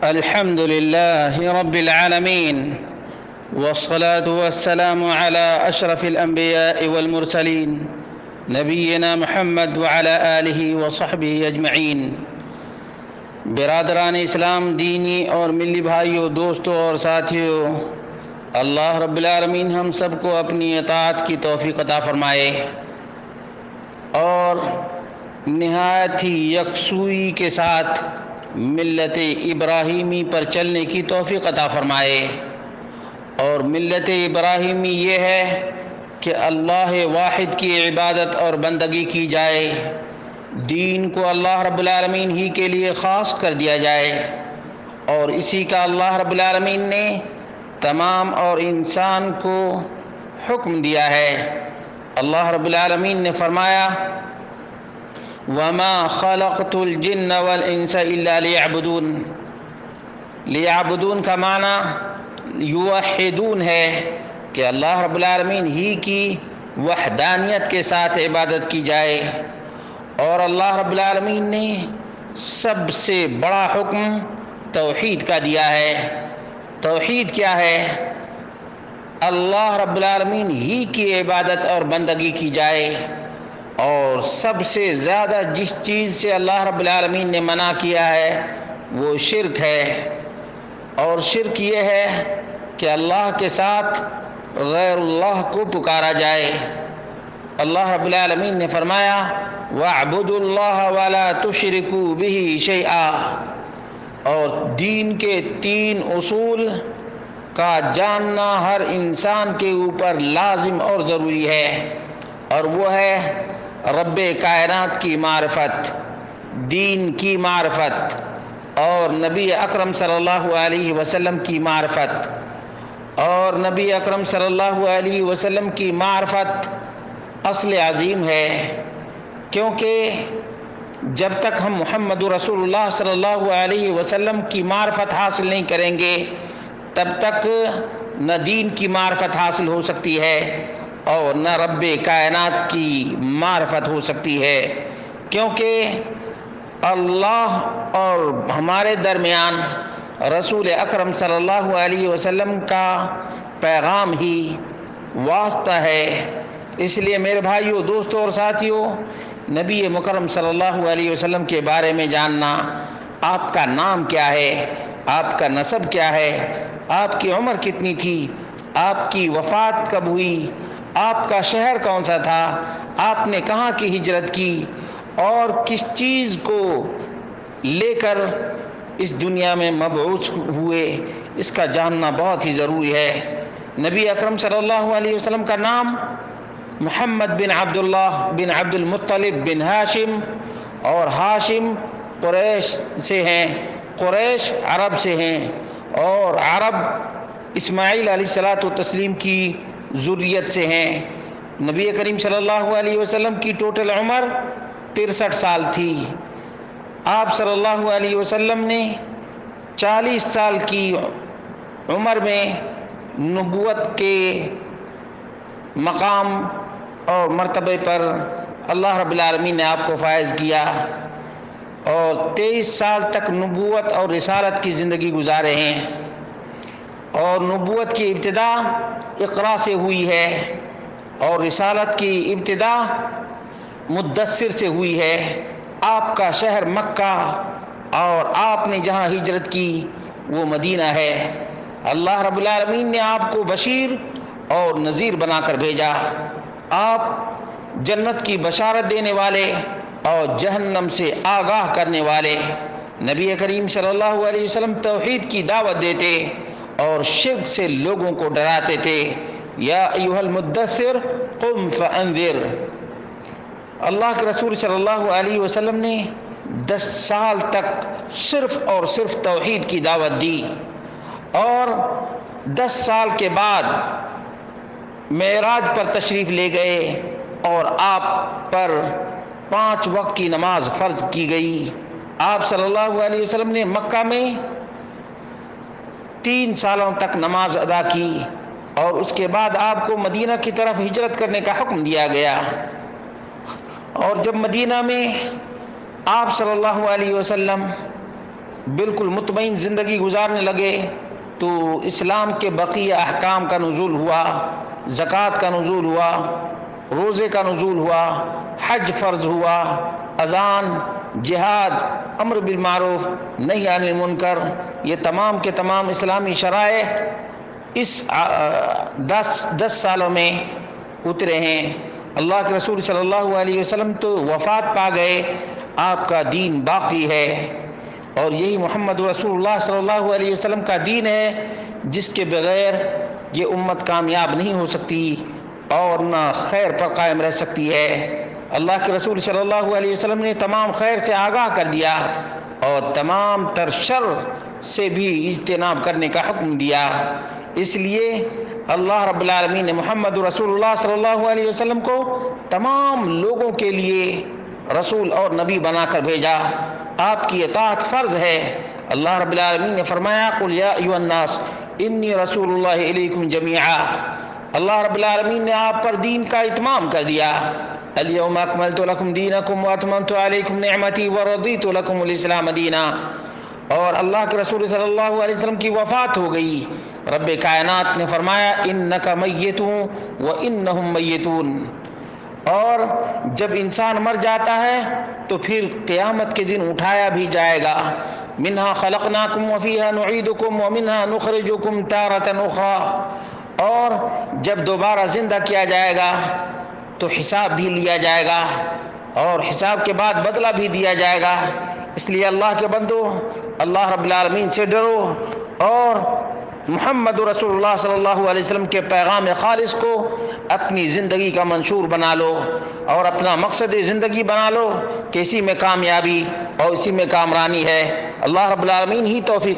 الحمد لله رب العالمين، والصلاة والسلام على أشرف الأنبياء والمرسلين نبينا محمد وعلى آله وصحبه أجمعین۔ برادران اسلام، دینی اور ملی بھائیوں، دوستوں اور ساتھیوں، اللہ رب العالمین ہم سب کو اپنی اطاعت کی توفیق عطا فرمائے اور نہایت ہی یکسوئی کے ساتھ ملت ابراہیمی پر چلنے کی توفیق عطا فرمائے۔ اور ملت ابراہیمی یہ ہے کہ اللہ واحد کی عبادت اور بندگی کی جائے، دین کو اللہ رب العالمین ہی کے لیے خاص کر دیا جائے، اور اسی کا اللہ رب العالمین نے تمام اور انسان کو حکم دیا ہے۔ اللہ رب العالمین نے فرمایا وَمَا خَلَقْتُ الْجِنَّ وَالْإِنسَ إِلَّا لِيَعْبُدُونَ۔ لیعبدون کا معنی یوحدون ہے کہ اللہ رب العالمین ہی کی وحدانیت کے ساتھ عبادت کی جائے۔ اور اللہ رب العالمین نے سب سے بڑا حکم توحید کا دیا ہے۔ توحید کیا ہے؟ اللہ رب العالمین ہی کی عبادت اور بندگی کی جائے، اور سب سے زیادہ جس چیز سے اللہ رب العالمین نے منع کیا ہے وہ شرک ہے۔ اور شرک یہ ہے کہ اللہ کے ساتھ غیر اللہ کو پکارا جائے۔ اللہ رب العالمین نے فرمایا وَاعْبُدُوا اللَّهَ وَلَا تُشْرِكُوا بِهِ شَيْئًا۔ اور دین کے 3 اصول کا جاننا ہر انسان کے اوپر لازم اور ضروری ہے، اور وہ ہے رب کائنات کی معرفت، دین کی معرفت، اور نبی اکرم صلی اللہ علیہ وسلم کی معرفت۔ اور نبی اکرم صلی اللہ علیہ وسلم کی معرفت اصل عظیم ہے، کیونکہ جب تک ہم محمد رسول اللہ صلی اللہ علیہ وسلم کی معرفت حاصل نہیں کریں گے تب تک نہ دین کی معرفت حاصل ہو سکتی ہے اور نہ رب کائنات کی معرفت ہو سکتی ہے، کیونکہ اللہ اور ہمارے درمیان رسول اکرم صلی اللہ علیہ وسلم کا پیغام ہی واسطہ ہے۔ اس لیے میرے بھائیوں، دوستوں اور ساتھیوں، نبی مکرم صلی اللہ علیہ وسلم کے بارے میں جاننا، آپ کا نام کیا ہے، آپ کا نسب کیا ہے، آپ کی عمر کتنی تھی، آپ کی وفات کب ہوئی، آپ کا شہر کون سا تھا، آپ نے کہاں کی ہجرت کی، اور کس چیز کو لے کر اس دنیا میں مبعوث ہوئے، اس کا جاننا بہت ہی ضروری ہے۔ نبی اکرم صلی اللہ علیہ وسلم کا نام محمد بن عبداللہ بن عبد المطلب بن ہاشم، اور ہاشم قریش سے ہیں، قریش عرب سے ہیں، اور عرب اسماعیل علیہ الصلاۃ والتسلیم کی ذریت سے ہیں۔ نبی کریم صلی اللہ علیہ وسلم کی ٹوٹل عمر 63 سال تھی۔ آپ صلی اللہ علیہ وسلم نے 40 سال کی عمر میں نبوت کے مقام اور مرتبے پر اللہ رب العالمین نے آپ کو فائز کیا، اور 23 سال تک نبوت اور رسالت کی زندگی گزارے ہیں۔ اور نبوت کی ابتدا اقرا سے ہوئی ہے، اور رسالت کی ابتدا مدثر سے ہوئی ہے۔ آپ کا شہر مکہ، اور آپ نے جہاں ہجرت کی وہ مدینہ ہے۔ اللہ رب العالمین نے آپ کو بشیر اور نذیر بنا کر بھیجا۔ آپ جنت کی بشارت دینے والے اور جہنم سے آگاہ کرنے والے۔ نبی کریم صلی اللہ علیہ وسلم توحید کی دعوت دیتے اور شرک سے لوگوں کو ڈراتے تھے۔ یا ایھا المدثر قم فانذر۔ اللہ کے رسول صلی اللہ علیہ وسلم نے 10 سال تک صرف اور صرف توحید کی دعوت دی، اور 10 سال کے بعد معراج پر تشریف لے گئے، اور آپ پر 5 وقت کی نماز فرض کی گئی۔ آپ صلی اللہ علیہ وسلم نے مکہ میں 3 سالوں تک نماز ادا کی، اور اس کے بعد آپ کو مدینہ کی طرف ہجرت کرنے کا حکم دیا گیا۔ اور جب مدینہ میں آپ صلی اللہ علیہ وسلم بالکل مطمئن زندگی گزارنے لگے تو اسلام کے بقیہ احکام کا نزول ہوا، زکوٰۃ کا نزول ہوا، روزے کا نزول ہوا، حج فرض ہوا، اذان، جہاد، امر بالمعروف نہی عن المنکر، یہ تمام کے تمام اسلامی شرائع اس 10 سالوں میں اترے ہیں۔ اللہ کے رسول صلی اللہ علیہ وسلم تو وفات پا گئے، آپ کا دین باقی ہے، اور یہی محمد رسول اللہ صلی اللہ علیہ وسلم کا دین ہے جس کے بغیر یہ امت کامیاب نہیں ہو سکتی اور نہ خیر پر قائم رہ سکتی ہے۔ اللہ کے رسول صلی اللہ علیہ وسلم نے تمام خیر سے آگاہ کر دیا اور تمام تر شر سے بھی اجتناب کرنے کا حکم دیا۔ اس لیے اللہ رب العالمین نے محمد رسول اللہ صلی اللہ علیہ وسلم کو تمام لوگوں کے لیے رسول اور نبی بنا کر بھیجا۔ آپ کی اطاعت فرض ہے۔ اللہ رب العالمین نے فرمایا قل یا ایھا الناس انی رسول اللہ الیکم جمیعا۔ اللہ رب العالمین نے آپ پر دین کا اتمام کر دیا۔ الیوم اکملت لکم دینکم واتممت علیکم نعمتی ورضیت لکم الاسلام دینا۔ اور اللہ کے رسول صلی اللہ علیہ وسلم کی وفات ہو گئی، رب کائنات نے فرمایا انک میت وانہم میتون۔ اور جب انسان مر جاتا ہے تو پھر قیامت کے دن اٹھایا بھی جائے گا۔ منہا خلقناکم وفیہا نعیدکم ومنہا نخرجکم تارۃ اخری۔ اور جب دوبارہ زندہ کیا جائے گا تو حساب بھی لیا جائے گا اور حساب کے بعد بدلہ بھی دیا جائے گا۔ اس لیے اللہ کے بندو، اللہ رب العالمین سے ڈرو اور محمد رسول اللہ صلی اللہ علیہ وسلم کے پیغام خالص کو اپنی زندگی کا منشور بنا لو اور اپنا مقصد زندگی بنا لو کہ اسی میں کامیابی اور اسی میں کامرانی ہے۔ اللہ رب العالمین ہی توفیق